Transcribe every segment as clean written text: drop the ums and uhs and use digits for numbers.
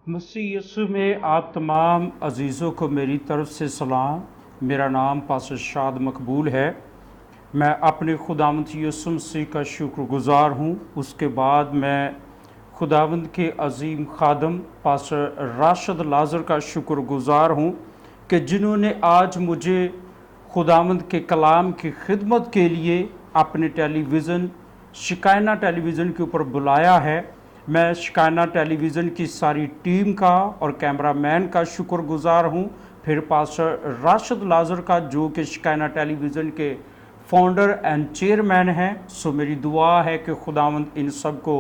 मसीह यीशु में आप तमाम अजीज़ों को मेरी तरफ से सलाम। मेरा नाम पास्टर शाद मकबूल है। मैं अपने खुदावंद यीशु मसीह का शुक्रगुज़ार हूँ। उसके बाद मैं खुदावंद के अजीम खादम पास्टर राशिद लाजर का शुक्रगुज़ार हूँ कि जिन्होंने आज मुझे खुदावंद के कलाम की खिदमत के लिए अपने टेलीविज़न शिकायना टेलीविज़न के ऊपर बुलाया है। मैं शिकायना टेलीविज़न की सारी टीम का और कैमरामैन का शुक्रगुज़ार हूँ, फिर पास्टर राशिद लाजर का जो कि शिकायना टेलीविज़न के फाउंडर एंड चेयरमैन हैं। सो मेरी दुआ है कि खुदावंद इन सब को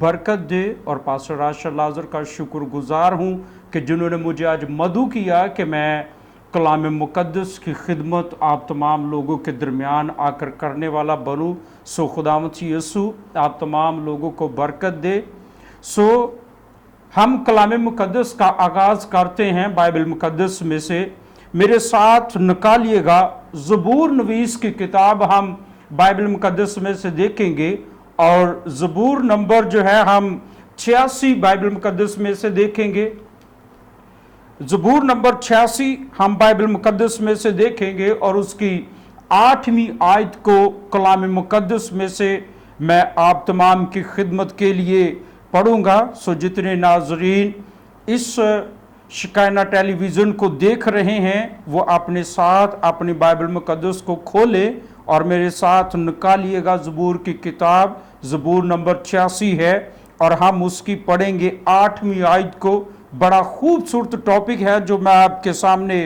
बरकत दे। और पास्टर राशिद लाजर का शुक्रगुज़ार हूँ कि जिन्होंने मुझे आज मदऊ किया कि मैं कलाम मुक़द्दस की खिदमत आप तमाम लोगों के दरमियान आकर करने वाला बनूँ। सो खुदावंद यीशु आप तमाम लोगों को बरकत दे। सो हम कलाम मुक़द्दस का आगाज़ करते हैं बाइबल मुक़द्दस में से। मेरे साथ निकालिएगा ज़बूर नवीस की किताब हम बाइबल मुक़द्दस में से देखेंगे और ज़बूर नंबर जो है हम 86 बाइबल मुक़द्दस में से देखेंगे। ज़बूर नंबर 86 हम बाइबल मुक़द्दस में से देखेंगे और उसकी 8वीं आयत को कलाम मुक़द्दस में से मैं आप तमाम की खिदमत के लिए पढ़ूंगा। सो जितने नाजरीन इस शिकायना टेलीविज़न को देख रहे हैं वो अपने साथ अपनी बाइबल मुक़द्दस को खोलें और मेरे साथ निकालिएगा ज़बूर की किताब। ज़बूर नंबर 86 है और हम उसकी पढ़ेंगे 8वीं आयत को। बड़ा खूबसूरत टॉपिक है जो मैं आपके सामने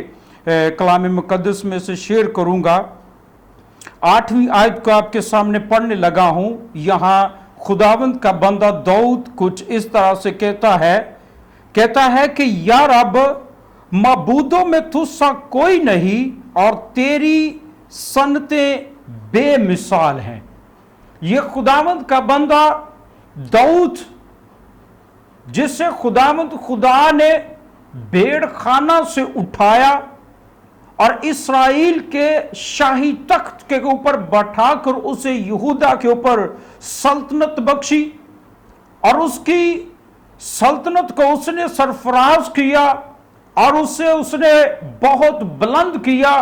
कलाम मुक़द्दस में से शेयर करूंगा। 8वीं आयत को आपके सामने पढ़ने लगा हूं। यहाँ खुदावंद का बंदा दाऊद कुछ इस तरह से कहता है कि या रब, मबूदों में तुझसा कोई नहीं और तेरी सनतें बेमिसाल हैं। ये खुदावंद का बंदा दाऊद, जिसे खुदा ने भेड़ खाना से उठाया और इस्राएल के शाही तख्त के ऊपर बैठाकर उसे यहूदा के ऊपर सल्तनत बख्शी और उसकी सल्तनत को उसने सरफराज किया और उसने बहुत बुलंद किया।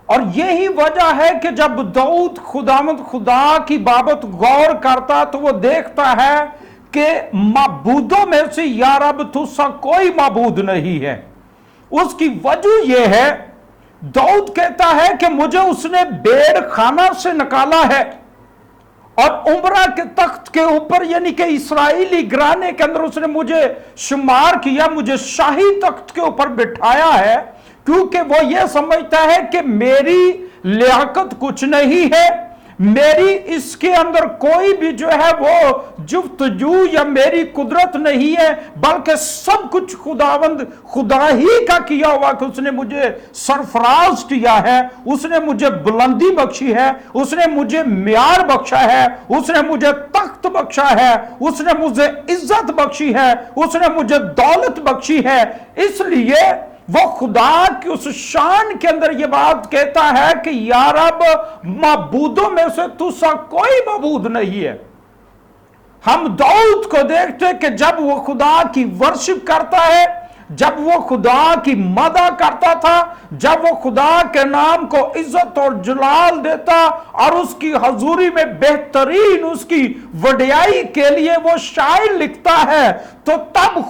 और यही वजह है कि जब दाऊद खुदा की बाबत गौर करता तो वो देखता है कि माबूदों में से या रब तुझसा कोई माबूद नहीं है। उसकी वजह यह है, दाऊद कहता है कि मुझे उसने भेड़ खाना से निकाला है और उम्रा के तख्त के ऊपर यानी कि इस्राएली घराने के अंदर उसने मुझे शुमार किया, मुझे शाही तख्त के ऊपर बिठाया है, क्योंकि वो ये समझता है कि मेरी लियाकत कुछ नहीं है, मेरी इसके अंदर कोई भी जो है वो जुफ्तजू या मेरी कुदरत नहीं है, बल्कि सब कुछ खुदा ही का किया हुआ कि उसने मुझे सरफराज किया है, उसने मुझे बुलंदी बख्शी है, उसने मुझे म्यार बख्शा है, उसने मुझे तख्त बख्शा है, उसने मुझे इज्जत बख्शी है, उसने मुझे दौलत बख्शी है। इसलिए वो खुदा की उस शान के अंदर ये बात कहता है कि या रब, माबूदों में से तुझसा कोई माबूद नहीं है। हम दाऊद को देखते कि जब वो खुदा की वर्शिप करता है, जब वो खुदा की मदद करता था, जब वो खुदा के नाम को इज्जत और जलाल देता और उसकी हजूरी में बेहतरीन उसकी वडियाई के लिए वो शायर लिखता है, तो तब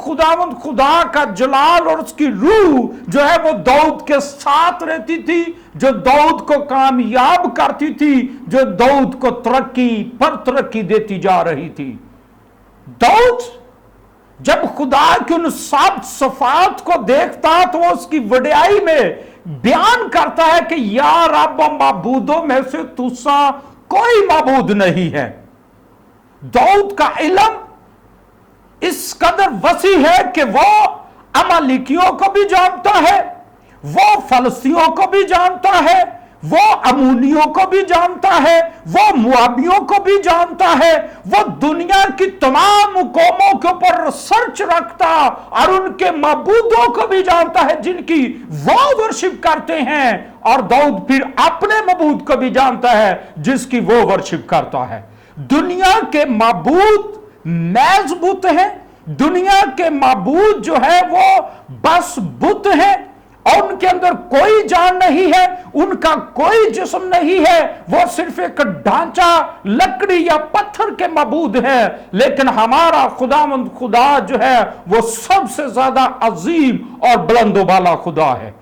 खुदा का जलाल और उसकी रूह जो है वो दाऊद के साथ रहती थी, जो दाऊद को कामयाब करती थी, जो दाऊद को तरक्की पर तरक्की देती जा रही थी। दाऊद जब खुदा की उन सब सफात को देखता तो वो उसकी वडियाई में बयान करता है कि या रब, माबूदों में से तुझसा कोई माबूद नहीं है। दाऊद का इल्म इस कदर वसी है कि वो अमालिकियों को भी जानता है, वो फलस्तियों को भी जानता है, वो अमूनियों को भी जानता है, वो मुआबियों को भी जानता है, वो दुनिया की तमाम कौमों के ऊपर रिसर्च रखता और उनके माबूदों को भी जानता है जिनकी वो वर्शिप करते हैं। और दाऊद फिर अपने माबूद को भी जानता है जिसकी वो वर्शिप करता है। दुनिया के माबूद महज बुत हैं, दुनिया के माबूद जो है वो बस बुत है और उनके अंदर कोई जान नहीं है, उनका कोई जिस्म नहीं है, वो सिर्फ एक ढांचा लकड़ी या पत्थर के माबूद है। लेकिन हमारा खुदावंद खुदा जो है वो सबसे ज्यादा अजीम और बुलंदोबाला खुदा है।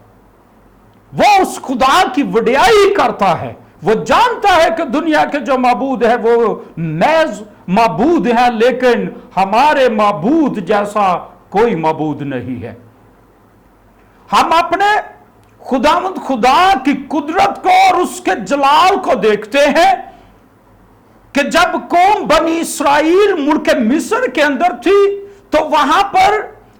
वो उस खुदा की वडियाई करता है। वो जानता है कि दुनिया के जो माबूद है वो महज माबूद है, लेकिन हमारे माबूद जैसा कोई माबूद नहीं है। हम अपने खुदावंद खुदा की कुदरत को और उसके जलाल को देखते हैं कि जब कौम बनी इस्राइल मुल्क मिस्र के अंदर थी तो वहां पर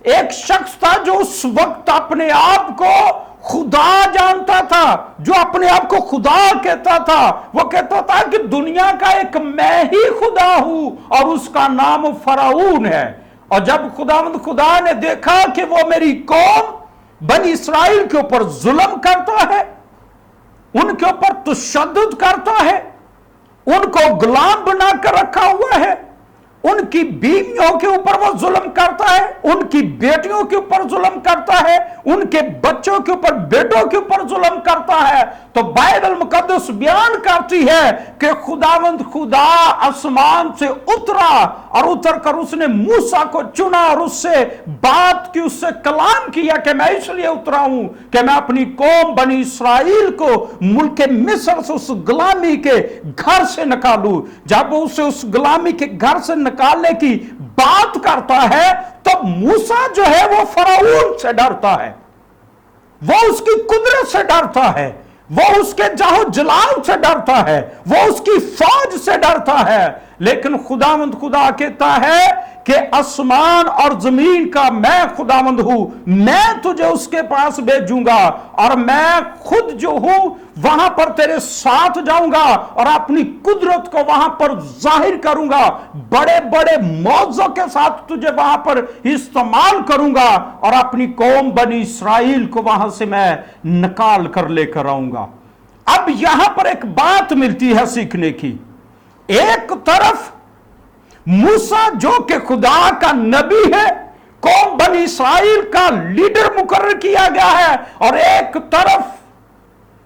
एक शख्स था जो उस वक्त अपने आप को खुदा जानता था, जो अपने आप को खुदा कहता था। वो कहता था कि दुनिया का एक मैं ही खुदा हूं और उसका नाम फराऊन है। और जब खुदावंद खुदा ने देखा कि वो मेरी कौम बनी इस्राइल के ऊपर जुल्म करता है, उनके ऊपर तशद्दुद करता है, उनको गुलाम बनाकर रखा हुआ है, उनकी बीवियों के ऊपर वो जुल्म करता है, उनकी बेटियों के ऊपर जुल्म करता है, उनके बच्चों के ऊपर, बेटों के ऊपर जुल्म करता है, तो बाइबल मुकद्दस बयान करती है कि खुदावंद खुदा आसमान से उतरा और उतर कर उसने मूसा को चुना और उससे बात की, उससे कलाम किया कि मैं इसलिए उतरा हूं कि मैं अपनी कौम बनी इस्राइल को मुल्क मिस्र से, उस गुलामी के घर से निकालूं। जब वो उसे उस गुलामी के घर से निकालने की बात करता है तो मूसा जो है वो फराऊन से डरता है, वो उसकी कुदरत से डरता है, वो उसके जाहो जलाल से डरता है, वो उसकी फौज से डरता है। लेकिन खुदावंद खुदा कहता है कि आसमान और जमीन का मैं खुदावंद हूं, मैं तुझे उसके पास भेजूंगा और मैं खुद जो हूं वहां पर तेरे साथ जाऊंगा और अपनी कुदरत को वहां पर जाहिर करूंगा, बड़े बड़े मौजों के साथ तुझे वहां पर इस्तेमाल करूंगा और अपनी कौम बनी इस्राइल को वहां से मैं निकाल कर लेकर आऊंगा। अब यहां पर एक बात मिलती है सीखने की। एक तरफ मूसा जो कि खुदा का नबी है, कौम बनी इस्राइल का लीडर मुकर्रर किया गया है, और एक तरफ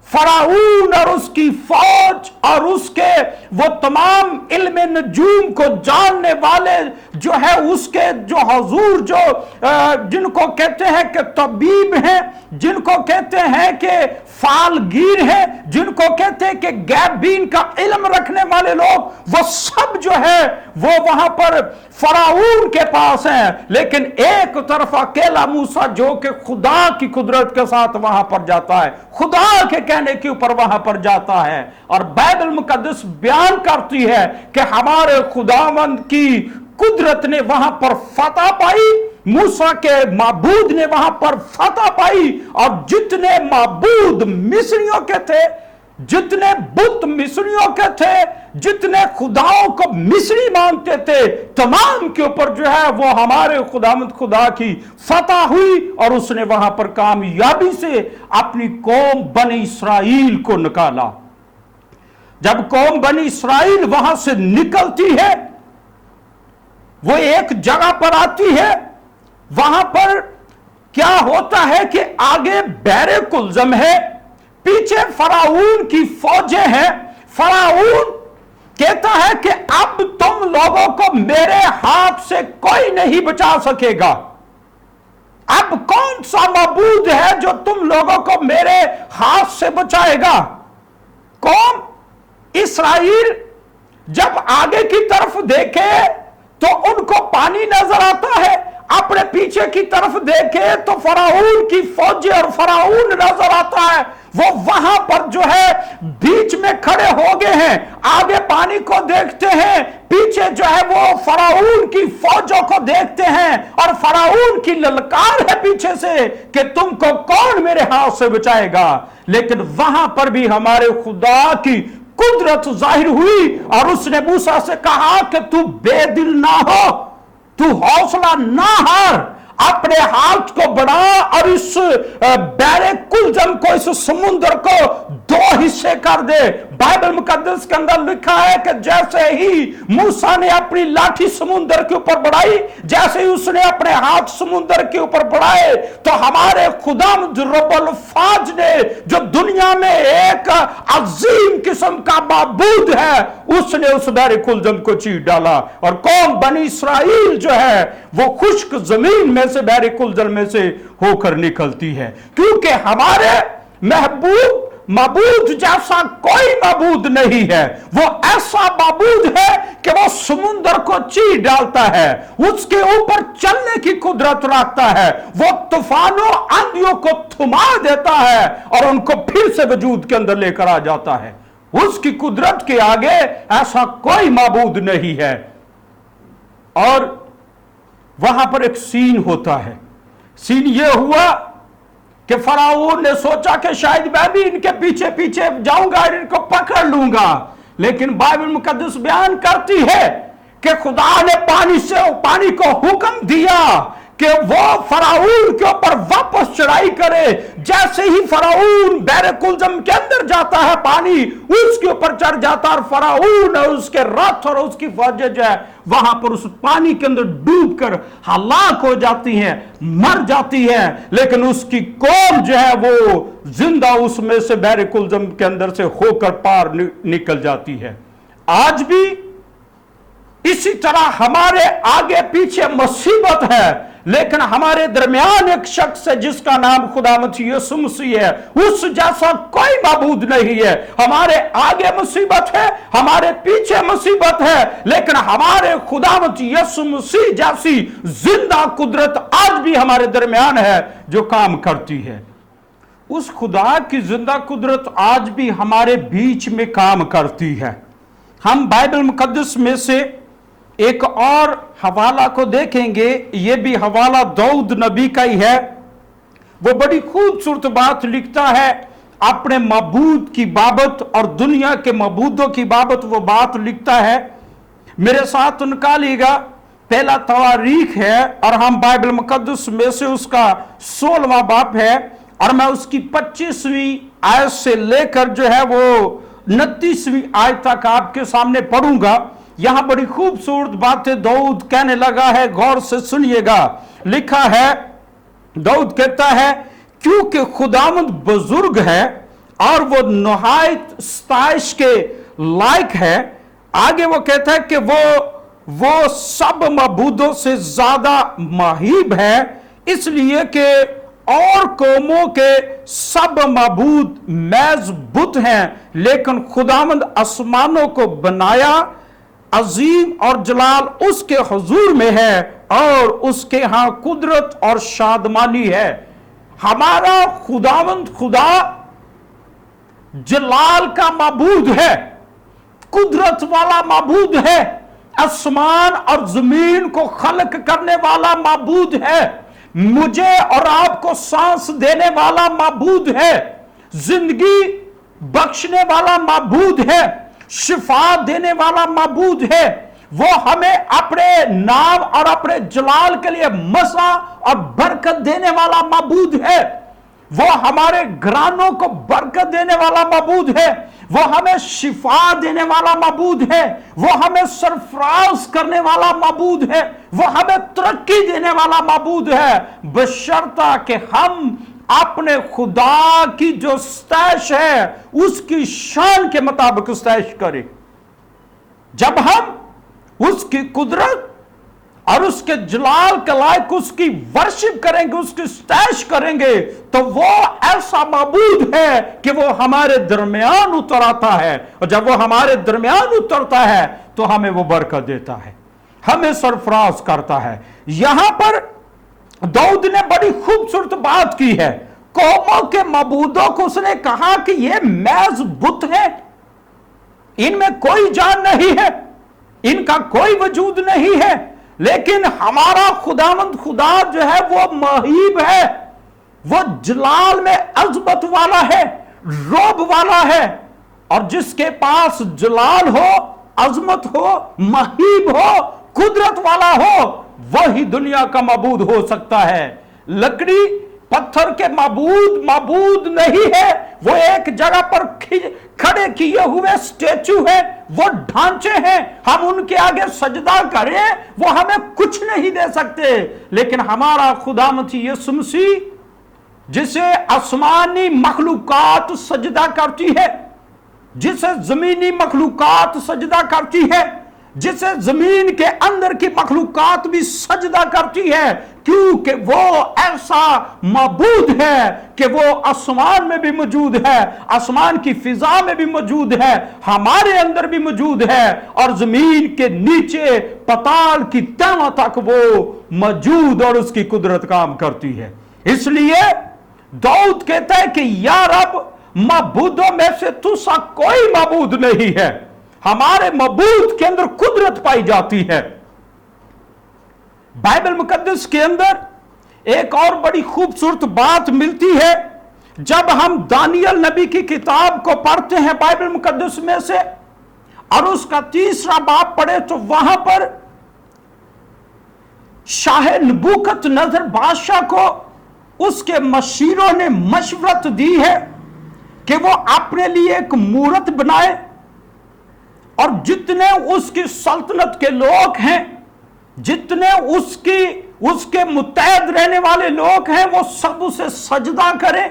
फराऊन और उसकी फौज और उसके वो तमाम इल्म नजूम को जानने वाले जो है उसके जो हुजूर जो जिनको कहते हैं कि तबीब हैं, जिनको कहते हैं कि फालगीर हैं, जिनको कहते हैं कि गैबीन का इल्म रखने वाले लोग, वो सब जो है वो वहां पर फराऊन के पास हैं। लेकिन एक तरफ अकेला मूसा जो कि खुदा की कुदरत के साथ वहां पर जाता है, खुदा के कहने के ऊपर वहां पर जाता है। और बाइबल मुकद्दस बयान करती है कि हमारे खुदावंद की कुदरत ने वहां पर फतह पाई, मूसा के माबूद ने वहां पर फतह पाई, और जितने माबूद मिस्रियों के थे, जितने बुत मिस्रियों के थे, जितने खुदाओं को मिस्री मानते थे, तमाम के ऊपर जो है वो हमारे खुदावंद खुदा की फतह हुई और उसने वहां पर कामयाबी से अपनी कौम बनी इस्राइल को निकाला। जब कौम बनी इस्राइल वहां से निकलती है, वो एक जगह पर आती है, वहां पर क्या होता है कि आगे बैरे कुलजम है, पीछे फराऊन की फौजें हैं। फराऊन कहता है कि अब तुम लोगों को मेरे हाथ से कोई नहीं बचा सकेगा। अब कौन सा माबूद है जो तुम लोगों को मेरे हाथ से बचाएगा? कौम इस्राइल जब आगे की तरफ देखे तो उनको पानी नजर आता है, अपने पीछे की तरफ देखे तो फराऊन की फौजें और फराऊन नजर आता है। वो वहां पर जो है बीच में खड़े हो गए हैं, आगे पानी को देखते हैं, पीछे जो है वो फराऊन की फौजों को देखते हैं, और फराऊन की ललकार है पीछे से कि तुमको कौन मेरे हाथ से बचाएगा। लेकिन वहां पर भी हमारे खुदा की कुदरत जाहिर हुई और उसने मूसा से कहा कि तू बेदिल ना हो, तू हौसला ना हार, अपने हाथ को बढ़ा और इस बहरे कुलजम को, इस समुद्र को दो हिस्से कर दे। बाइबल मुकद्दस के अंदर लिखा है कि जैसे ही मूसा ने अपनी लाठी समुद्र के ऊपर बढ़ाई, जैसे ही उसने अपने हाथ समुद्र के ऊपर बढ़ाए, तो हमारे खुदावंद रब्बुल फाज ने, जो दुनिया में एक अजीम किस्म का माबूद है, उसने उस बहरे कुलजम को चीर डाला। और कौम बनी इसराइल जो है वो खुश्क जमीन में से, बहरे कुलजम में से होकर निकलती है, क्योंकि हमारे महबूब माबूद जैसा कोई माबूद नहीं है। वो ऐसा माबूद है कि वो समुद्र को चीर डालता है, उसके ऊपर चलने की कुदरत रखता है, वो तूफानों आंधियों को थमा देता है और उनको फिर से वजूद के अंदर लेकर आ जाता है। उसकी कुदरत के आगे ऐसा कोई माबूद नहीं है। और वहां पर एक सीन होता है। सीन यह हुआ कि फराऊन ने सोचा कि शायद मैं भी इनके पीछे पीछे जाऊंगा और इनको पकड़ लूंगा, लेकिन बाइबल मुकद्दस बयान करती है कि खुदा ने पानी को हुक्म दिया कि वो फराऊन के ऊपर वापस चढ़ाई करे। जैसे ही फराऊन बहरे कुलजम के अंदर जाता है, पानी उसके ऊपर चढ़ जाता है और फराऊन और उसके रथ और उसकी फौजें जो है वहां पर उस पानी के अंदर डूबकर हलाक हो जाती हैं, मर जाती हैं। लेकिन उसकी कौम जो है वो जिंदा उसमें से बहरे कुलजम के अंदर से होकर पार निकल जाती है। आज भी इसी तरह हमारे आगे पीछे मुसीबत है, लेकिन हमारे दरमियान एक शख्स है जिसका नाम खुदावंद यीशु मसीह है। उस जैसा कोई माबूद नहीं है। हमारे आगे मुसीबत है, हमारे पीछे मुसीबत है, लेकिन हमारे खुदावंद यीशु मसीह जैसी जिंदा कुदरत आज भी हमारे दरमियान है जो काम करती है। उस खुदा की जिंदा कुदरत आज भी हमारे बीच में काम करती है। हम बाइबल मुकद्दस में से एक और हवाला को देखेंगे। यह भी हवाला दाऊद नबी का ही है। वो बड़ी खूबसूरत बात लिखता है अपने माबूद की बाबत और दुनिया के माबूदों की बाबत। वो बात लिखता है, मेरे साथ निकालिएगा, पहला तवारीख है और हम बाइबल मुकद्दस में से उसका 16वां बाब है और मैं उसकी 25वीं आयत से लेकर जो है वो 29वीं आयत तक आपके सामने पढ़ूंगा। यहां बड़ी खूबसूरत बातें दाऊद कहने लगा है, गौर से सुनिएगा। लिखा है, दाऊद कहता है, क्योंकि खुदावंद बुजुर्ग है और वो नहायत सताइश के लायक है। आगे वो कहता है कि वो सब मबूदों से ज्यादा माहिब है, इसलिए कि और कौमों के सब मबूद मैज बुत हैं, लेकिन खुदावंद आसमानों को बनाया, अजीम और जलाल उसके हुजूर में है और उसके यहां कुदरत और शादमानी है। हमारा खुदावंद खुदा जलाल का माबूद है, कुदरत वाला माबूद है, आसमान और जमीन को खलक करने वाला माबूद है, मुझे और आपको सांस देने वाला माबूद है, जिंदगी बख्शने वाला माबूद है, शिफा देने वाला माबूद है। वो हमें अपने नाम और अपने जलाल के लिए मसा और बरकत देने वाला माबूद है। वो हमारे घरानों को बरकत देने वाला माबूद है। वो हमें शिफा देने वाला माबूद है। वो हमें सरफराज करने वाला माबूद है। वो हमें तरक्की देने वाला माबूद है, बशर्ता कि हम अपने खुदा की जो सताइश है उसकी शान के मुताबिक सताइश करें। जब हम उसकी कुदरत और उसके जलाल के लायक उसकी वर्शिप करेंगे, उसकी सताइश करेंगे, तो वो ऐसा माबूद है कि वो हमारे दरमियान उतर आता है। और जब वो हमारे दरमियान उतरता है तो हमें वो बरकत देता है, हमें सरफराज करता है। यहां पर दाऊद ने बड़ी खूबसूरत बात की है। कौमों के मबूदों को उसने कहा कि ये मैज बुत है, इनमें कोई जान नहीं है, इनका कोई वजूद नहीं है, लेकिन हमारा खुदावंद खुदा जो है वो महीब है, वो जलाल में अजमत वाला है, रोब वाला है। और जिसके पास जलाल हो, अजमत हो, महीब हो, कुदरत वाला हो, वही दुनिया का माबूद हो सकता है। लकड़ी पत्थर के माबूद नहीं है, वो एक जगह पर खड़े किए हुए स्टेचू है, वो ढांचे हैं। हम उनके आगे सजदा करें, वो हमें कुछ नहीं दे सकते। लेकिन हमारा खुदावंद यीशु मसीह, जिसे आसमानी मखलूकात सजदा करती है, जिसे जमीनी मखलूकात सजदा करती है, जिसे जमीन के अंदर की मखलूकात भी सजदा करती है, क्योंकि वो ऐसा माबूद है कि वो आसमान में भी मौजूद है, आसमान की फिजा में भी मौजूद है, हमारे अंदर भी मौजूद है, और जमीन के नीचे पताल की तह तक वो मौजूद और उसकी कुदरत काम करती है। इसलिए दाऊद कहता है कि या रब, माबूदों में से तुसा कोई माबूद नहीं है। हमारे माबूद के अंदर कुदरत पाई जाती है। बाइबल मुकद्दस के अंदर एक और बड़ी खूबसूरत बात मिलती है। जब हम दानियल नबी की किताब को पढ़ते हैं बाइबल मुकद्दस में से, और उसका 3रा बाब पढ़े, तो वहां पर शाह नबूकतनजर बादशाह को उसके मशीरों ने मशवरत दी है कि वो अपने लिए एक मूरत बनाए, और जितने उसकी सल्तनत के लोग हैं, जितने उसके मुत्तहद रहने वाले लोग हैं, वो सब उसे सजदा करें।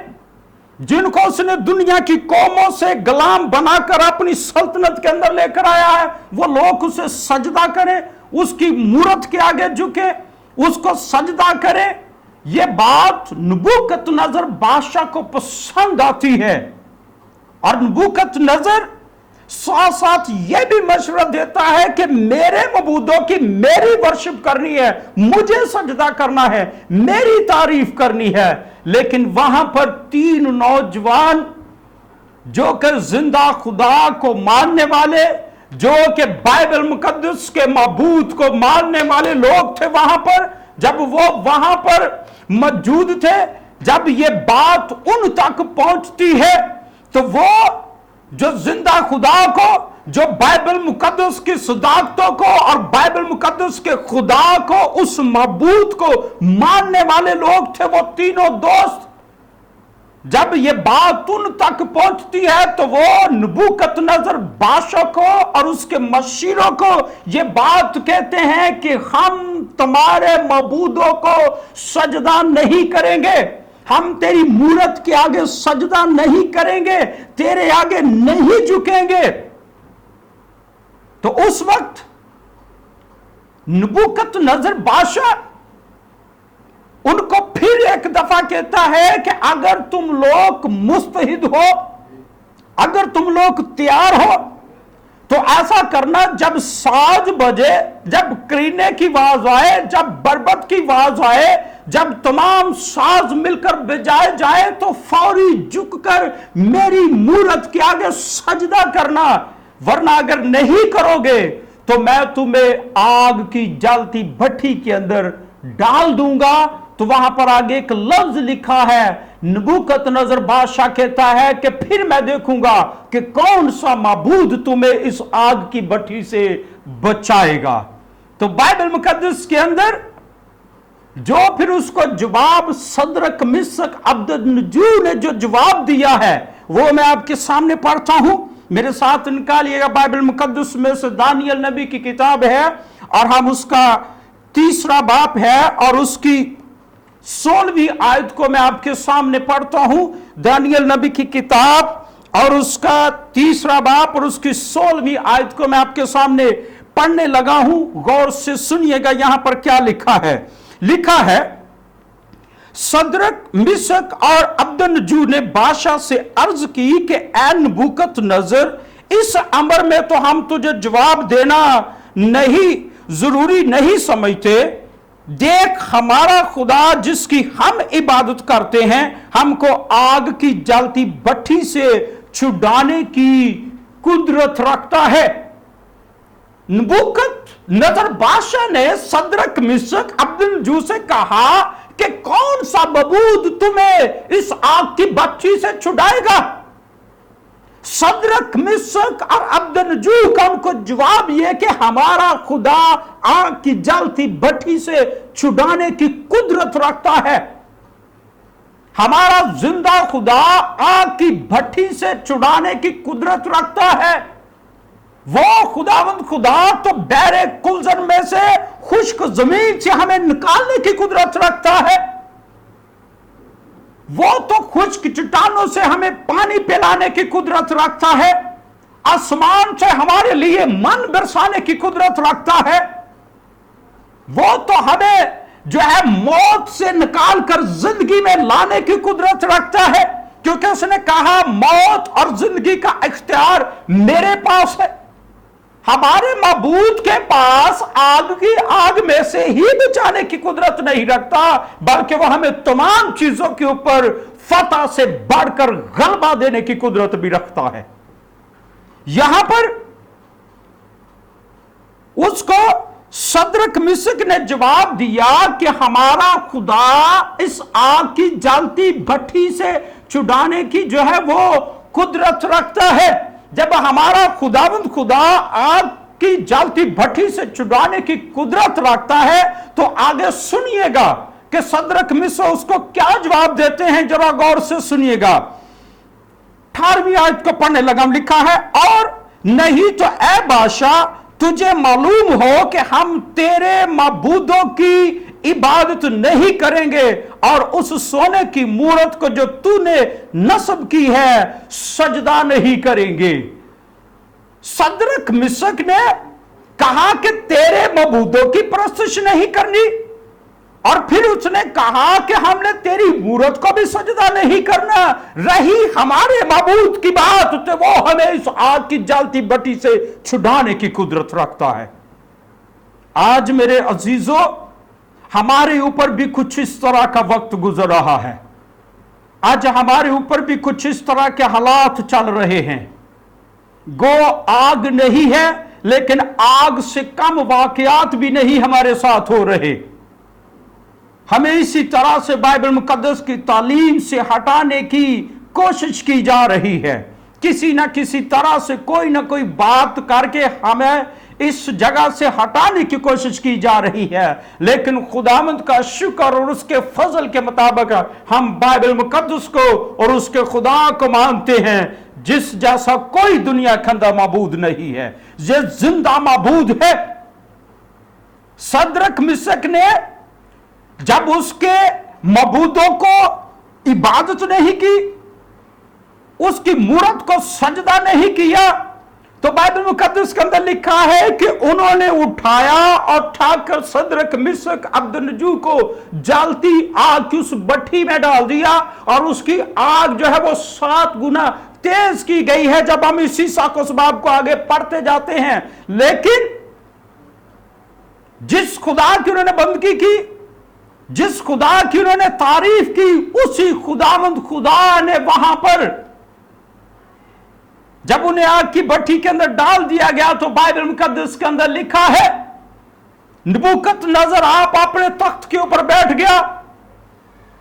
जिनको उसने दुनिया की कौमों से गुलाम बनाकर अपनी सल्तनत के अंदर लेकर आया है, वो लोग उसे सजदा करें, उसकी मूरत के आगे झुके, उसको सजदा करें। यह बात नबूकतनजर बादशाह को पसंद आती है, और नबूकतनजर साथ साथ यह भी मशवरा देता है कि मेरे मबूदों की मेरी वर्शिप करनी है, मुझे सजदा करना है, मेरी तारीफ करनी है। लेकिन वहां पर 3 नौजवान जो कि जिंदा खुदा को मानने वाले, जो कि बाइबल मुकद्दस के माबूद को मानने वाले लोग थे, वहां पर जब वो वहां पर मौजूद थे, जब ये बात उन तक पहुंचती है, तो वो जो जिंदा खुदा को, जो बाइबल मुकद्दस की सदाकतों को और बाइबल मुकद्दस के खुदा को, उस माबूद को मानने वाले लोग थे, वो तीनों दोस्त, जब ये बात उन तक पहुंचती है, तो वो नबूकतनजर बादशाह को और उसके मशीरों को ये बात कहते हैं कि हम तुम्हारे माबूदों को सजदा नहीं करेंगे, हम तेरी मूरत के आगे सजदा नहीं करेंगे, तेरे आगे नहीं झुकेंगे। तो उस वक्त नबूकतनजर बादशाह उनको फिर एक दफा कहता है कि अगर तुम लोग मुस्तहिद हो, अगर तुम लोग तैयार हो, तो ऐसा करना, जब साज बजे, जब करीने की आवाज आए, जब बरबत की आवाज आए, जब तमाम साज मिलकर बजाए जाए, तो फौरी झुककर मेरी मूरत के आगे सजदा करना, वरना अगर नहीं करोगे तो मैं तुम्हें आग की जलती भट्टी के अंदर डाल दूंगा। तो वहां पर आगे एक लफ्ज लिखा है, नबूकतनजर बादशाह कहता है कि फिर मैं देखूंगा कि कौन सा माबूद तुम्हें इस आग की भट्टी से बचाएगा। तो बाइबल मुकद्दस के अंदर जो फिर उसको जवाब सदरक मिसक अब्दनजू ने जो जवाब दिया है, वो मैं आपके सामने पढ़ता हूं। मेरे साथ निकालिएगा बाइबल मुकद्दस में से दानियल नबी की किताब है, और हम उसका 3रा बाब है और उसकी 16वीं आयत को मैं आपके सामने पढ़ता हूं। दानियल नबी की किताब और उसका 3रा बाब और उसकी 16वीं आयत को मैं आपके सामने पढ़ने लगा हूं। गौर से सुनिएगा यहां पर क्या लिखा है। लिखा है, सदरक मिसक और अब्दनजू ने बादशाह से अर्ज की कि ऐ नबूकतनजर, इस अमर में तो हम तुझे जवाब देना नहीं जरूरी नहीं समझते। देख, हमारा खुदा जिसकी हम इबादत करते हैं, हमको आग की जलती भट्टी से छुड़ाने की कुदरत रखता है। नबूकतनजर बादशाह ने सदरक मिसक अब्दनजू से कहा कि कौन सा माबूद तुम्हें इस आग की भट्टी से छुड़ाएगा। सदरक मिशक और अब्दनजू का उनको जवाब यह कि हमारा खुदा आग की जलती भट्टी से छुड़ाने की कुदरत रखता है। हमारा जिंदा खुदा आग की भट्टी से छुड़ाने की कुदरत रखता है। वो खुदावंद खुदा तो बहरे कुलजन में से खुश्क जमीन से हमें निकालने की कुदरत रखता है। वो तो खुश्क चट्टानों से हमें पानी पिलाने की कुदरत रखता है। आसमान से हमारे लिए मन बरसाने की कुदरत रखता है। वो तो हमें जो है मौत से निकालकर जिंदगी में लाने की कुदरत रखता है, क्योंकि उसने कहा मौत और जिंदगी का इख्तियार मेरे पास है। हमारे माबूद के पास आग की आग में से ही बचाने की कुदरत नहीं रखता, बल्कि वह हमें तमाम चीजों के ऊपर फतह से बढ़कर गलबा देने की कुदरत भी रखता है। यहां पर उसको सदरक मिशक ने जवाब दिया कि हमारा खुदा इस आग की जलती भट्टी से छुड़ाने की जो है वो कुदरत रखता है। जब हमारा खुदावंद खुदा आग की जलती भट्टी से छुड़ाने की कुदरत रखता है, तो आगे सुनिएगा कि सदरक मिशक उसको क्या जवाब देते हैं। जरा गौर से सुनिएगा। 18वीं आयत को पढ़ने लगा, लिखा है, और नहीं तो ऐ बादशाह तुझे मालूम हो कि हम तेरे माबूदों की इबादत नहीं करेंगे और उस सोने की मूरत को जो तूने नस्ब की है सजदा नहीं करेंगे। सदरक मिशक ने कहा कि तेरे माबूदों की परस्तिश नहीं करनी, और फिर उसने कहा कि हमने तेरी मूरत को भी सजदा नहीं करना। रही हमारे माबूद की बात, तो वो हमें इस आग की जलती भट्टी से छुड़ाने की कुदरत रखता है। आज मेरे अजीजों, हमारे ऊपर भी कुछ इस तरह का वक्त गुजर रहा है। आज हमारे ऊपर भी कुछ इस तरह के हालात चल रहे हैं। गो आग नहीं है, लेकिन आग से कम वाकयात भी नहीं हमारे साथ हो रहे। हमें इसी तरह से बाइबल मुकद्दस की तालीम से हटाने की कोशिश की जा रही है। किसी ना किसी तरह से कोई ना कोई बात करके हमें इस जगह से हटाने की कोशिश की जा रही है। लेकिन खुदावंद का शुक्र और उसके फजल के मुताबिक हम बाइबल मुकद्दस को और उसके खुदा को मानते हैं, जिस जैसा कोई दुनिया के अंदर माबूद नहीं है। ये जिंदा माबूद है। सदरक मिशक ने जब उसके माबूदों को इबादत नहीं की, उसकी मूरत को सजदा नहीं किया, तो बाइबल मुकद्दस के अंदर लिखा है कि उन्होंने उठाया और उठाकर सदरक मिशक अब्दनजू को जलती आग की उस भट्टी में डाल दिया, और उसकी आग जो है वो 7 गुना तेज की गई है जब हम इसी साकोस बाब को आगे पढ़ते जाते हैं। लेकिन जिस खुदा की उन्होंने बंदगी की, जिस खुदा की उन्होंने तारीफ की, उसी खुदावंद खुदा ने वहां पर जब उन्हें आग की भट्टी के अंदर डाल दिया गया, तो बाइबल मुकद्दस के अंदर लिखा है नबूकदनेस्सर आप अपने तख्त के ऊपर बैठ गया,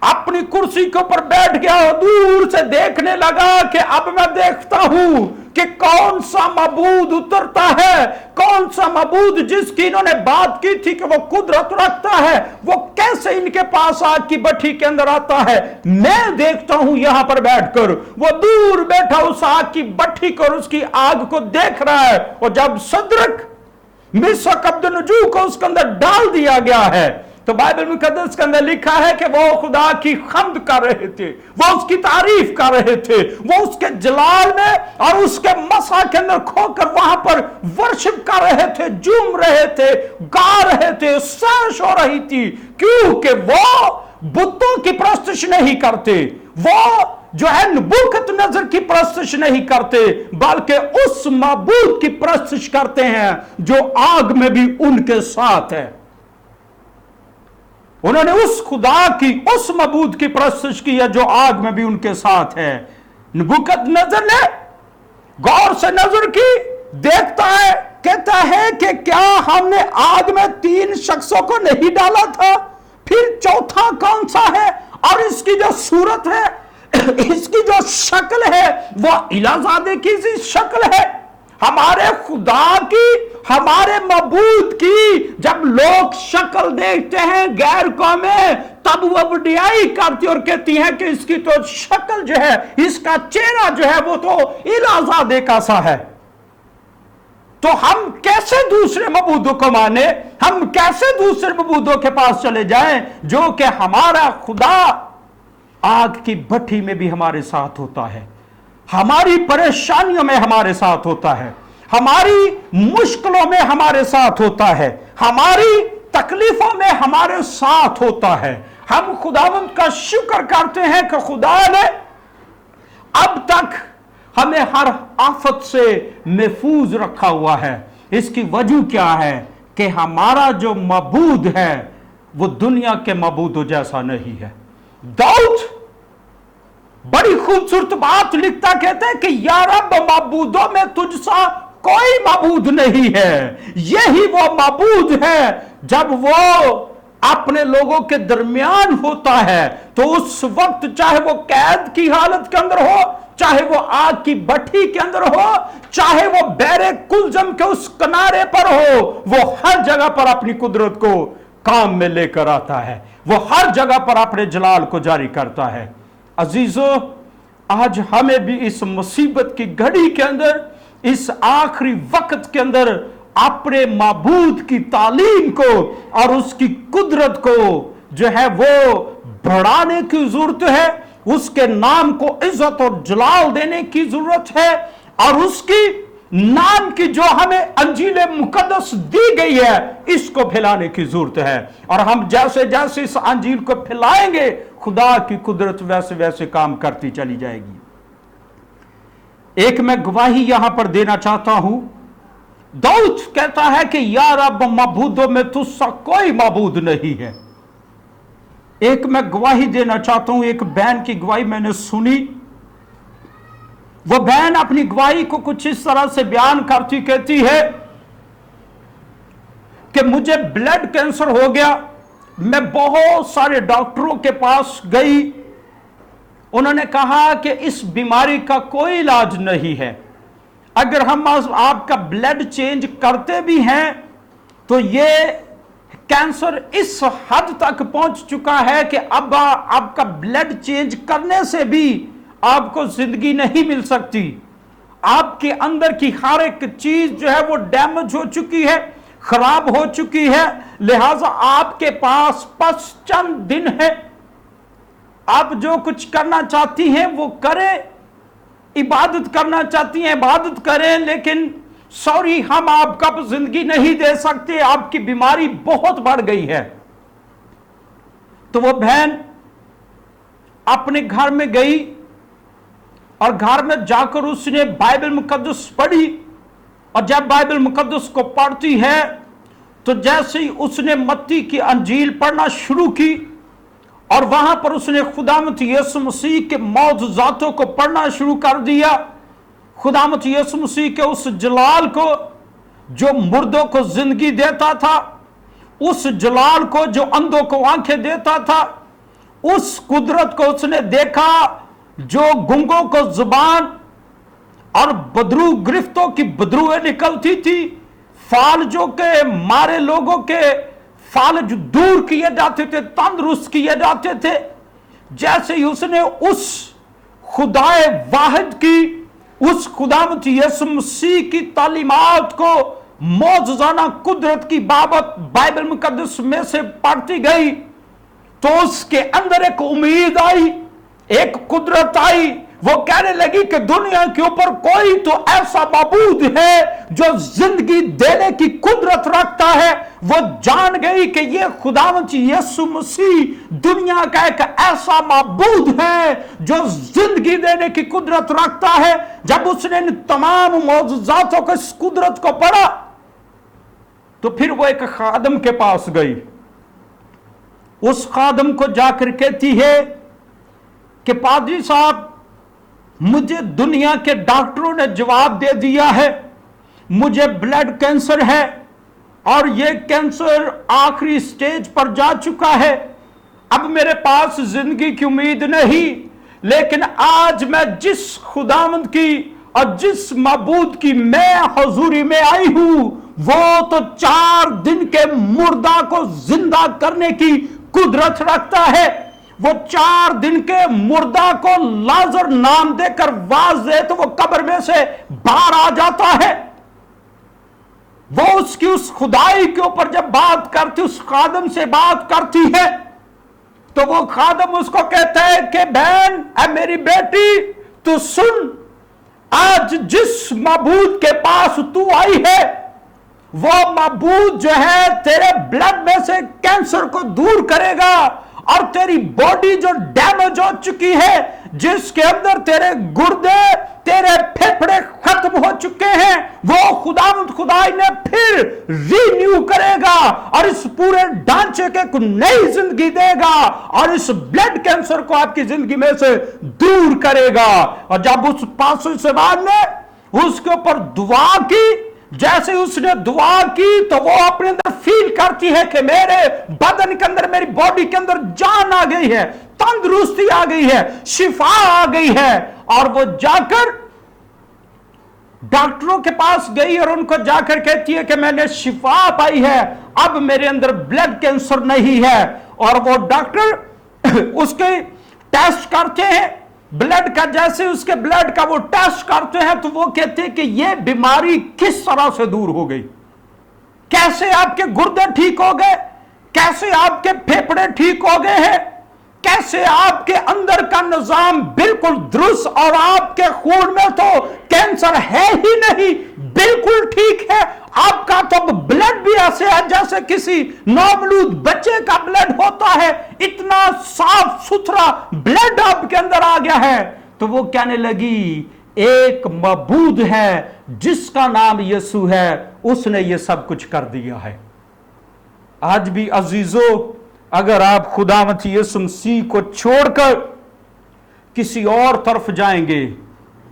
अपनी कुर्सी के ऊपर बैठ गया और दूर से देखने लगा कि अब मैं देखता हूं कि कौन सा माबूद उतरता है, कौन सा माबूद जिसकी इन्होंने बात की थी कि वो कुदरत रखता है, वो कैसे इनके पास आग की भट्टी के अंदर आता है। मैं देखता हूं यहां पर बैठकर। वो दूर बैठा उस आग की भट्टी को और उसकी आग को देख रहा है, और जब सदरक मिशक अब्दनजू को उसके अंदर डाल दिया गया है, तो बाइबल मुकद्दस के अंदर लिखा है कि वो खुदा की हम्द कर रहे थे, वो उसकी तारीफ कर रहे थे, वो उसके जलाल में और उसके मसा के अंदर खोकर वहां पर वर्शिप कर रहे थे, झूम रहे थे, गा रहे थे, सरस हो रही थी, क्योंकि वो बुतों की परस्तिश नहीं करते, वो जो है नबूकदनेस्सर की परस्तिश नहीं करते, बल्कि उस माबूद की परस्तिश करते हैं जो आग में भी उनके साथ है। उन्होंने उस खुदा की, उस माबूद की परस्तिश की है जो आग में भी उनके साथ है। नबूकदनेस्सर ने गौर से नजर की, देखता है, कहता है कि क्या हमने आग में 3 शख्सों को नहीं डाला था? फिर चौथा कौन सा है? और इसकी जो सूरत है اس کی جو شکل ہے وہ الہزادے کی سی شکل ہے. ہمارے خدا کی، ہمارے معبود کی جب لوگ شکل دیکھتے ہیں غیر قومیں، تب وہ وڈیائی کرتی اور کہتی ہیں کہ اس کی تو شکل جو ہے، اس کا چہرہ جو ہے وہ تو الہزادے کا سا ہے. تو ہم کیسے دوسرے معبودوں کو مانے؟ ہم کیسے دوسرے معبودوں کے پاس چلے جائیں جو کہ ہمارا خدا آگ کی بھٹی میں بھی ہمارے ساتھ ہوتا ہے، ہماری پریشانیوں میں ہمارے ساتھ ہوتا ہے، ہماری مشکلوں میں ہمارے ساتھ ہوتا ہے، ہماری تکلیفوں میں ہمارے ساتھ ہوتا ہے. ہم خداوند کا شکر کرتے ہیں کہ خدا نے اب تک ہمیں ہر آفت سے محفوظ رکھا ہوا ہے. اس کی وجہ کیا ہے کہ ہمارا جو معبود ہے وہ دنیا کے معبودوں جیسا نہیں ہے. داؤد بڑی خوبصورت بات لکھتا، کہتے ہیں کہ یا رب معبودوں میں تجھ سا کوئی معبود نہیں ہے. یہی وہ معبود ہے جب وہ اپنے لوگوں کے درمیان ہوتا ہے تو اس وقت چاہے وہ قید کی حالت کے اندر ہو، چاہے وہ آگ کی بھٹی کے اندر ہو، چاہے وہ بحر کلزم کے اس کنارے پر ہو، وہ ہر جگہ پر اپنی قدرت کو کام میں لے کر آتا ہے، وہ ہر جگہ پر اپنے جلال کو جاری کرتا ہے. عزیزو، آج ہمیں بھی اس مصیبت کی گھڑی کے اندر، اس آخری وقت کے اندر اپنے معبود کی تعلیم کو اور اس کی قدرت کو جو ہے وہ بڑھانے کی ضرورت ہے. اس کے نام کو عزت اور جلال دینے کی ضرورت ہے، اور اس کی نام کی جو ہمیں انجیل مقدس دی گئی ہے اس کو پھیلانے کی ضرورت ہے. اور ہم جیسے جیسے اس انجیل کو پھیلائیں گے خدا کی قدرت ویسے ویسے کام کرتی چلی جائے گی. ایک میں گواہی یہاں پر دینا چاہتا ہوں. داؤد کہتا ہے کہ یا رب معبودوں میں تجھ سا کوئی معبود نہیں ہے. ایک میں گواہی دینا چاہتا ہوں، ایک بہن کی گواہی میں نے سنی. وہ بہن اپنی گواہی کو کچھ اس طرح سے بیان کرتی، کہتی ہے کہ مجھے بلڈ کینسر ہو گیا. میں بہت سارے ڈاکٹروں کے پاس گئی، انہوں نے کہا کہ اس بیماری کا کوئی علاج نہیں ہے. اگر ہم آپ کا بلڈ چینج کرتے بھی ہیں تو یہ کینسر اس حد تک پہنچ چکا ہے کہ اب آپ کا بلڈ چینج کرنے سے بھی آپ کو زندگی نہیں مل سکتی. آپ کے اندر کی ہر ایک چیز جو ہے وہ ڈیمیج ہو چکی ہے، خراب ہو چکی ہے. لہذا آپ کے پاس بس چند دن ہے، آپ جو کچھ کرنا چاہتی ہیں وہ کریں، عبادت کرنا چاہتی ہیں عبادت کریں، لیکن سوری ہم آپ کو زندگی نہیں دے سکتے، آپ کی بیماری بہت بڑھ گئی ہے. تو وہ بہن اپنے گھر میں گئی اور گھر میں جا کر اس نے بائبل مقدس پڑھی، اور جب بائبل مقدس کو پڑھتی ہے تو جیسے ہی اس نے متی کی انجیل پڑھنا شروع کی اور وہاں پر اس نے خداوند یسوع مسیح کے معجزاتوں کو پڑھنا شروع کر دیا، خداوند یسوع مسیح کے اس جلال کو جو مردوں کو زندگی دیتا تھا، اس جلال کو جو اندھوں کو آنکھیں دیتا تھا، اس قدرت کو اس نے دیکھا جو گنگوں کو زبان اور بدرو گرفتوں کی بدرویں نکلتی تھی، فالجوں کے مارے لوگوں کے فالج دور کیے جاتے تھے، تندرست کیے جاتے تھے. جیسے ہی اس نے اس خدائے واحد کی، اس خداوند یسوع مسیح کی تعلیمات کو معجزانہ قدرت کی بابت بائبل مقدس میں سے پڑھتی گئی تو اس کے اندر ایک امید آئی، ایک قدرت آئی. وہ کہنے لگی کہ دنیا کے اوپر کوئی تو ایسا معبود ہے جو زندگی دینے کی قدرت رکھتا ہے. وہ جان گئی کہ یہ خداوند یسوع مسیح دنیا کا ایک ایسا معبود ہے جو زندگی دینے کی قدرت رکھتا ہے. جب اس نے ان تمام معجزاتوں کو، اس قدرت کو پڑھا تو پھر وہ ایک خادم کے پاس گئی. اس خادم کو جا کر کہتی ہے کہ پادری صاحب، مجھے دنیا کے ڈاکٹروں نے جواب دے دیا ہے، مجھے بلڈ کینسر ہے اور یہ کینسر آخری سٹیج پر جا چکا ہے، اب میرے پاس زندگی کی امید نہیں. लेकिन आज मैं जिस खुदावंद की और जिस मबूद की मैं हजूरी में आई हूं, वो तो 4 दिन के मुर्दा को जिंदा करने की कुदरत रखता है। वो 4 दिन के मुर्दा को लाजर नाम देकर वाज दे तो वो कब्र में से बाहर आ जाता है। वो उसकी उस खुदाई के ऊपर जब बात करती, उस खादम से बात करती है, तो वो खादम उसको कहता है कि बहन, ऐ मेरी बेटी, तू सुन, आज जिस मबूद के पास तू आई है, वो मबूद जो है तेरे ब्लड में से कैंसर को दूर करेगा, और तेरी बॉडी जो डैमेज हो चुकी है, जिसके अंदर तेरे गुर्दे, तेरे फेफड़े खत्म हो चुके हैं, वो खुदाई ने फिर रीन्यू करेगा और इस पूरे ढांचे के को नई जिंदगी देगा और इस ब्लड कैंसर को आपकी जिंदगी में से दूर करेगा। और जब उस पासो से बाद ने उसके ऊपर दुआ की, जैसे उसने दुआ की तो वो अपने अंदर फील करती है कि मेरे बदन के अंदर, मेरी बॉडी के अंदर जान आ गई है, तंदुरुस्ती आ गई है, शिफा आ गई है। और वो जाकर डॉक्टरों के पास गई और उनको जाकर कहती है कि मैंने शिफा पाई है, अब मेरे अंदर ब्लड कैंसर नहीं है। और वो डॉक्टर उसके टेस्ट करते हैं ब्लड का, जैसे उसके ब्लड का वो टेस्ट करते हैं तो वो कहते हैं कि ये बीमारी किस तरह से दूर हो गई, कैसे आपके गुर्दे ठीक हो गए, कैसे आपके फेफड़े ठीक हो गए हैं, कैसे आपके अंदर का निजाम बिल्कुल दुरुस्त, और आपके खून में तो कैंसर है ही नहीं, बिल्कुल ठीक है। आपका तो ब्लड भी ऐसे है जैसे किसी नवमौलूद बच्चे का ब्लड होता है, इतना साफ सुथरा ब्लड आपके अंदर आ गया है। तो वो कहने लगी, एक मबूद है जिसका नाम यीशु है, उसने ये सब कुछ कर दिया है। आज भी अजीजों, अगर आप खुदावंद यीशु मसीह को छोड़कर किसी और तरफ जाएंगे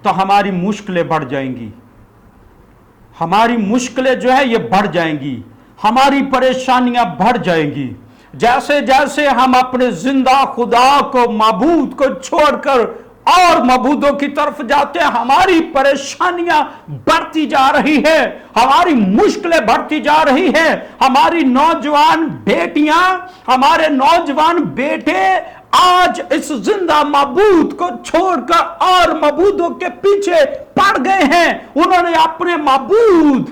तो हमारी मुश्किलें बढ़ जाएंगी, हमारी मुश्किलें जो है ये बढ़ जाएंगी, हमारी परेशानियां बढ़ जाएंगी। जैसे जैसे हम अपने जिंदा खुदा को, मबूद को छोड़कर और मबूदों की तरफ जाते हैं, हमारी परेशानियां बढ़ती जा रही है, हमारी मुश्किलें बढ़ती जा रही है। हमारी नौजवान बेटियां, हमारे नौजवान बेटे आज इस जिंदा मबूद को छोड़कर और मबूदों के पीछे पड़ गए हैं। उन्होंने अपने मबूद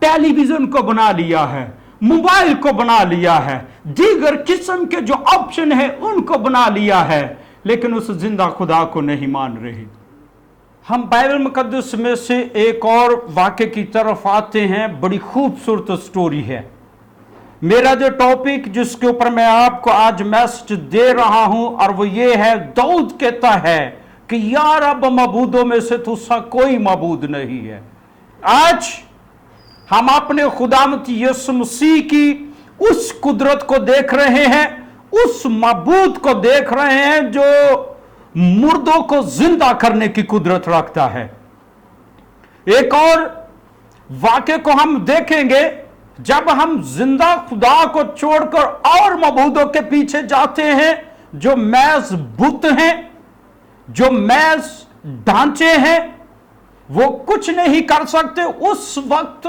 टेलीविजन को बना लिया है, मोबाइल को बना लिया है, दीगर किस्म के जो ऑप्शन है उनको बना लिया है, लेकिन उस जिंदा खुदा को नहीं मान रहे। हम बाइबल मुकद्दस में से एक और वाक्य की तरफ आते हैं, बड़ी खूबसूरत स्टोरी है। मेरा जो टॉपिक जिसके ऊपर मैं आपको आज मैसेज दे रहा हूं, और वो ये है, दाऊद कहता है कि यार अब मबूदों में से तुझसा कोई मबूद नहीं है। आज हम अपने खुदावंद यीशु मसीह की उस कुदरत को देख रहे हैं, उस मबूद को देख रहे हैं जो मुर्दों को जिंदा करने की कुदरत रखता है। एक और वाक्य को हम देखेंगे, जब हम जिंदा खुदा को छोड़कर और मबूदों के पीछे जाते हैं जो महज बुत हैं, जो महज ढांचे हैं, वो कुछ नहीं कर सकते, उस वक्त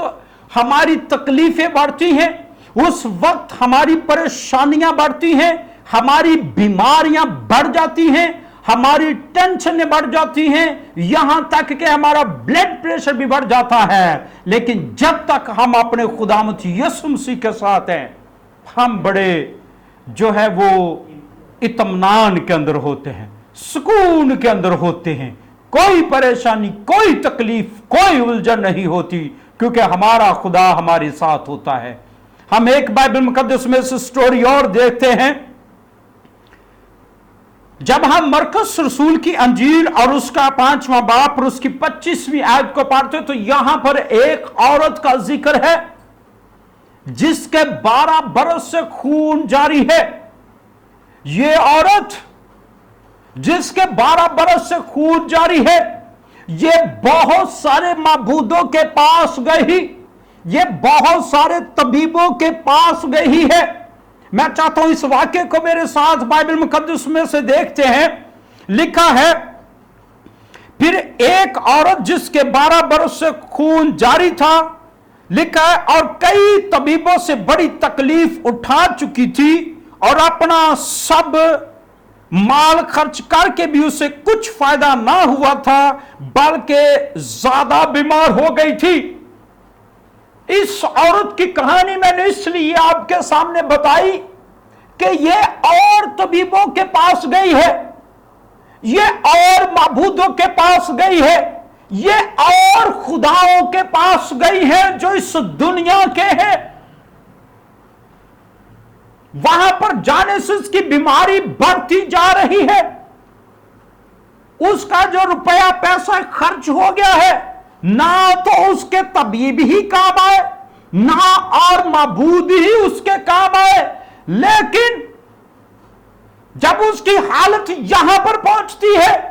हमारी तकलीफें बढ़ती हैं, उस वक्त हमारी परेशानियां बढ़ती हैं, हमारी बीमारियां बढ़ जाती हैं, हमारी टेंशनें बढ़ जाती हैं, यहां तक कि हमारा ब्लड प्रेशर भी बढ़ जाता है। लेकिन जब तक हम अपने खुदावंद यीशु मसीह के साथ हैं, हम बड़े जो है वो इत्मीनान के अंदर होते हैं, सुकून के अंदर होते हैं। कोई परेशानी, कोई तकलीफ, कोई उलझन नहीं होती, क्योंकि हमारा खुदा हमारे साथ होता है। हम एक बाइबल मुकद्दस में से स्टोरी और देखते हैं। जब हम मरकुस रसूल की अंजील और उसका 5वां बाप और उसकी 25वीं आयत को पढ़ते तो यहां पर एक औरत का जिक्र है जिसके 12 बरस से खून जारी है। ये औरत जिसके 12 बरस से खून जारी है, ये बहुत सारे मबूदों के पास गई, ये बहुत सारे तबीबों के पास गई है। मैं चाहता हूं इस वाक्य को मेरे साथ बाइबल मुकद्दस में से देखते हैं। लिखा है, फिर एक औरत जिसके 12 बरस से खून जारी था, लिखा है, और कई तबीबों से बड़ी तकलीफ उठा चुकी थी और अपना सब माल खर्च करके भी उसे कुछ फायदा ना हुआ था, बल्कि ज्यादा बीमार हो गई थी। इस औरत की कहानी मैंने इसलिए आपके सामने बताई कि ये और तबीबों के पास गई है, ये और माबूदों के पास गई है, ये और खुदाओं के पास गई है जो इस दुनिया के हैं। वहां पर जाने से उसकी बीमारी बढ़ती जा रही है, उसका जो रुपया पैसा खर्च हो गया है, ना तो उसके तबीब ही काम आए, ना और माबूद ही उसके काम आए। लेकिन जब उसकी हालत यहां पर पहुंचती है,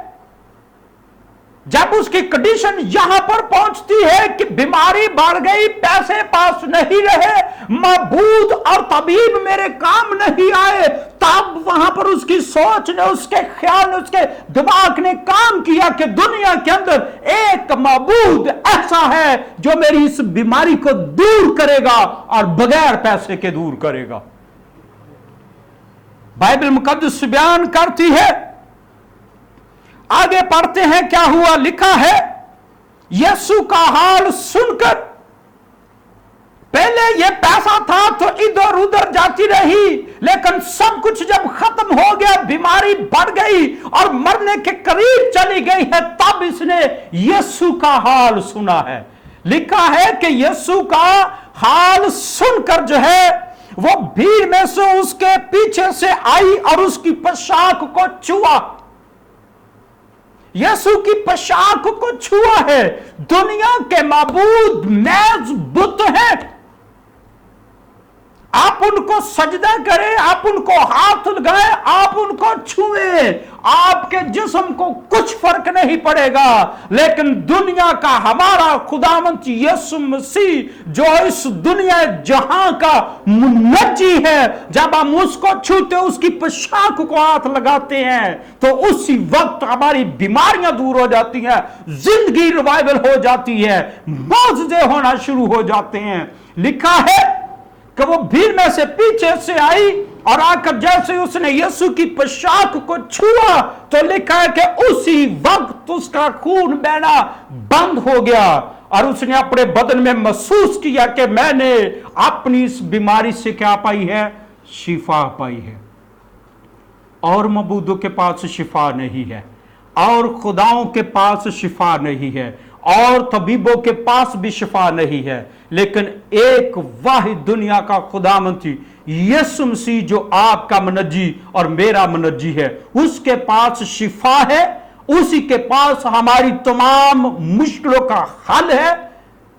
जब उसकी कंडीशन यहां पर पहुंचती है कि बीमारी बढ़ गई, पैसे पास नहीं रहे, माबूद और तबीब मेरे काम नहीं आए, तब वहां पर उसकी सोच ने, उसके ख्याल ने, उसके दिमाग ने काम किया कि दुनिया के अंदर एक माबूद ऐसा है जो मेरी इस बीमारी को दूर करेगा और बगैर पैसे के दूर करेगा। बाइबल मुकद्दस बयान करती है, आगे पढ़ते हैं क्या हुआ। लिखा है, यीशु का हाल सुनकर, पहले ये पैसा था तो इधर उधर जाती रही, लेकिन सब कुछ जब खत्म हो गया, बीमारी बढ़ गई और मरने के करीब चली गई है, तब इसने यीशु का हाल सुना है। लिखा है कि यीशु का हाल सुनकर जो है वो भीड़ में से उसके पीछे से आई और उसकी पोशाक को छुआ। यीशु की पोशाक को छुआ है। दुनिया के माबूद मेज बुत हैं, आप उनको सजदा करें, आप उनको हाथ लगाएं, आप उनको छुएं, आपके जिस्म को कुछ फर्क नहीं पड़ेगा। लेकिन दुनिया का हमारा खुदावंद यीशु मसीह जो इस दुनिया जहां का मुनज्जी है, जब हम उसको छूते, उसकी पोशाक को हाथ लगाते हैं, तो उसी वक्त हमारी बीमारियां दूर हो जाती हैं, जिंदगी रिवाइवल हो जाती है, मौजूदे होना शुरू हो जाते हैं। लिखा है कि वो भीड़ में से पीछे से आई और आकर जैसे उसने यीशु की पोशाक को छुआ, तो लिखा है कि उसी वक्त उसका खून बहना बंद हो गया और उसने अपने बदन में महसूस किया कि मैंने अपनी इस बीमारी से क्या पाई है, शिफा पाई है। और मबूदों के पास शिफा नहीं है, और खुदाओं के पास शिफा नहीं है, और तबीबों के पास भी शिफा नहीं है, लेकिन एक वाहिद दुनिया का खुदावंद यीशु मसीह जो आपका मनज्जी और मेरा मनज्जी है, उसके पास शिफा है, उसी के पास हमारी तमाम मुश्किलों का हल है।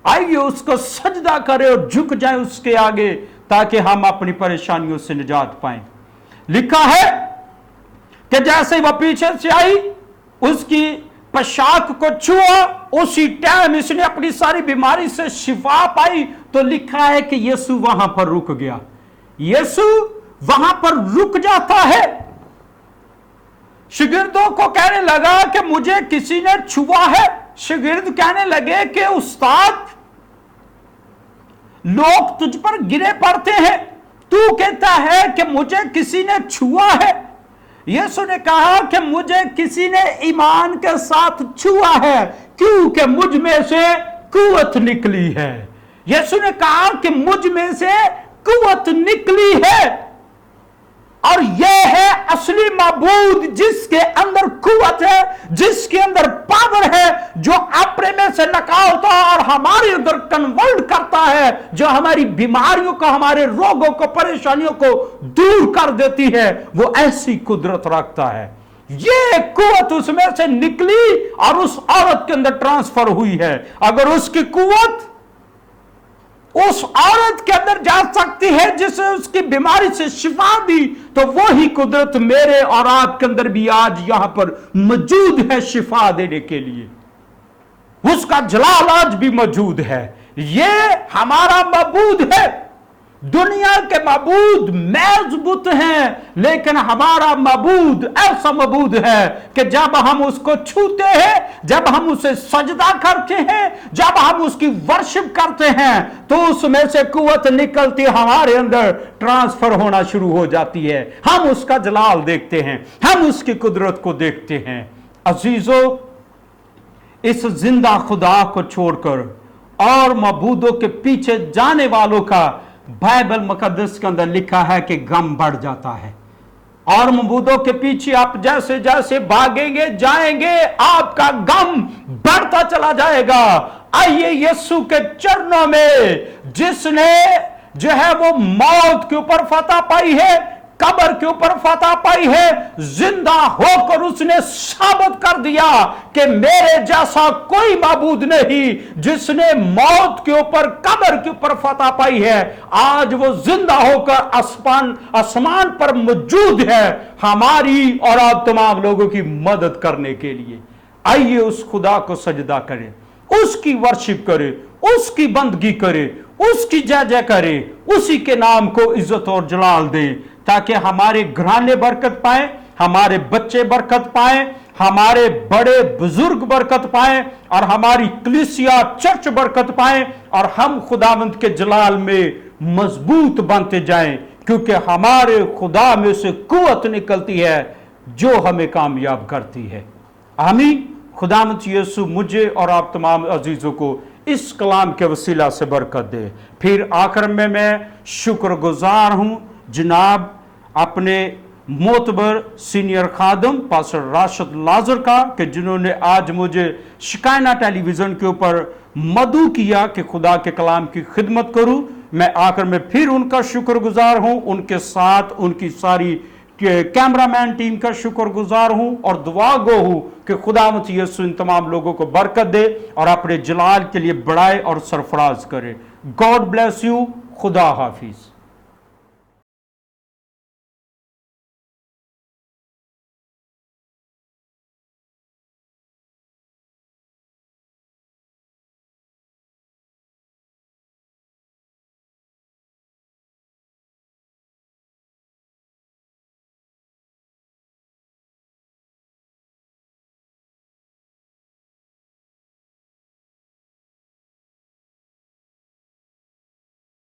आइए उसको सजदा करें और झुक जाएं उसके आगे, ताकि हम अपनी परेशानियों से निजात पाएं। लिखा है कि जैसे वह पीछे से आई, उसकी पोशाक को छुआ, उसी टाइम इसने अपनी सारी बीमारी से शिफा पाई। तो लिखा है कि यीशु वहां पर रुक गया। यीशु वहां पर रुक जाता है। शागिर्दों को कहने लगा कि मुझे किसी ने छुआ है। शागिर्द कहने लगे कि उस्ताद, लोग तुझ पर गिरे पड़ते हैं, तू कहता है कि मुझे किसी ने छुआ है। यीशु ने कहा कि मुझे किसी ने ईमान के साथ छुआ है, क्योंकि मुझ में से कुव्वत निकली है। यीशु ने कहा कि मुझ में से कुव्वत निकली है, और यह है असली माबूद जिसके अंदर कुव्वत है, जिसके अंदर पावर है, जो अपने में से निकालता है और हमारे अंदर कन्वर्ट करता है, जो हमारी बीमारियों को, हमारे रोगों को, परेशानियों को दूर कर देती है। वो ऐसी कुदरत रखता है। ये कुव्वत उसमें से निकली और उस औरत के अंदर ट्रांसफर हुई है। अगर उसकी कुव्वत उस औरत के अंदर जा सकती है जिसे उसकी बीमारी से शिफा दी, तो वो ही कुदरत मेरे और आपके अंदर भी आज यहां पर मौजूद है शिफा देने के लिए। उसका जलाल आज भी मौजूद है। ये हमारा मबूद है। दुनिया के मबूद मजबूत हैं, लेकिन हमारा मबूद ऐसा मबूद है कि जब हम उसको छूते हैं, जब हम उसे सजदा करते हैं, जब हम उसकी वर्शिप करते हैं, तो उसमें से कुव्वत निकलती हमारे अंदर ट्रांसफर होना शुरू हो जाती है। हम उसका जलाल देखते हैं, हम उसकी कुदरत को देखते हैं। अजीजों, इस जिंदा खुदा को छोड़कर और मबूदों के पीछे जाने वालों का बाइबल मुकद्दस के अंदर लिखा है कि गम बढ़ जाता है। और मबूदों के पीछे आप जैसे जैसे भागेंगे जाएंगे, आपका गम बढ़ता चला जाएगा। आइए यीशु के चरणों में, जिसने जो है वो मौत के ऊपर फतह पाई है, कब्र के ऊपर फतह पाई है, जिंदा होकर उसने साबित कर दिया कि मेरे जैसा कोई माबूद नहीं, जिसने मौत के ऊपर कब्र के ऊपर फतह पाई है। आज वो जिंदा होकर आसमान पर मौजूद है, हमारी और आप तमाम लोगों की मदद करने के लिए। आइए उस खुदा को सजदा करें, उसकी वर्शिप करें, उसकी बंदगी करें, उसकी जय जय करें, उसी के नाम को इज्जत और जलाल दें, ताकि हमारे घराने बरकत पाए, हमारे बच्चे बरकत पाए, हमारे बड़े बुजुर्ग बरकत पाए, और हमारी कलीसिया चर्च बरकत पाए, और हम खुदावंद के जलाल में मजबूत बनते जाएं, क्योंकि हमारे खुदा में से कुव्वत निकलती है जो हमें कामयाब करती है। आमीन। खुदावंद यीशु मुझे और आप तमाम अजीजों को इस कलाम के वसीला से बरकत दे। फिर आखिर में मैं शुक्रगुजार हूं जनाब अपने मोतबर सीनियर खादम पास्टर राशिद लाजर का, कि जिन्होंने आज मुझे शिकायना टेलीविज़न के ऊपर मदऊ किया कि खुदा के कलाम की खिदमत करूं। मैं आखिर में फिर उनका शुक्रगुजार हूं, उनके साथ उनकी सारी कैमरामैन टीम का शुक्रगुजार हूं, और दुआ गो हूं कि खुदावंद यीशु इन तमाम लोगों को बरकत दे और अपने जलाल के लिए बढ़ाए और सरफराज करे। God bless you. खुदा हाफिज।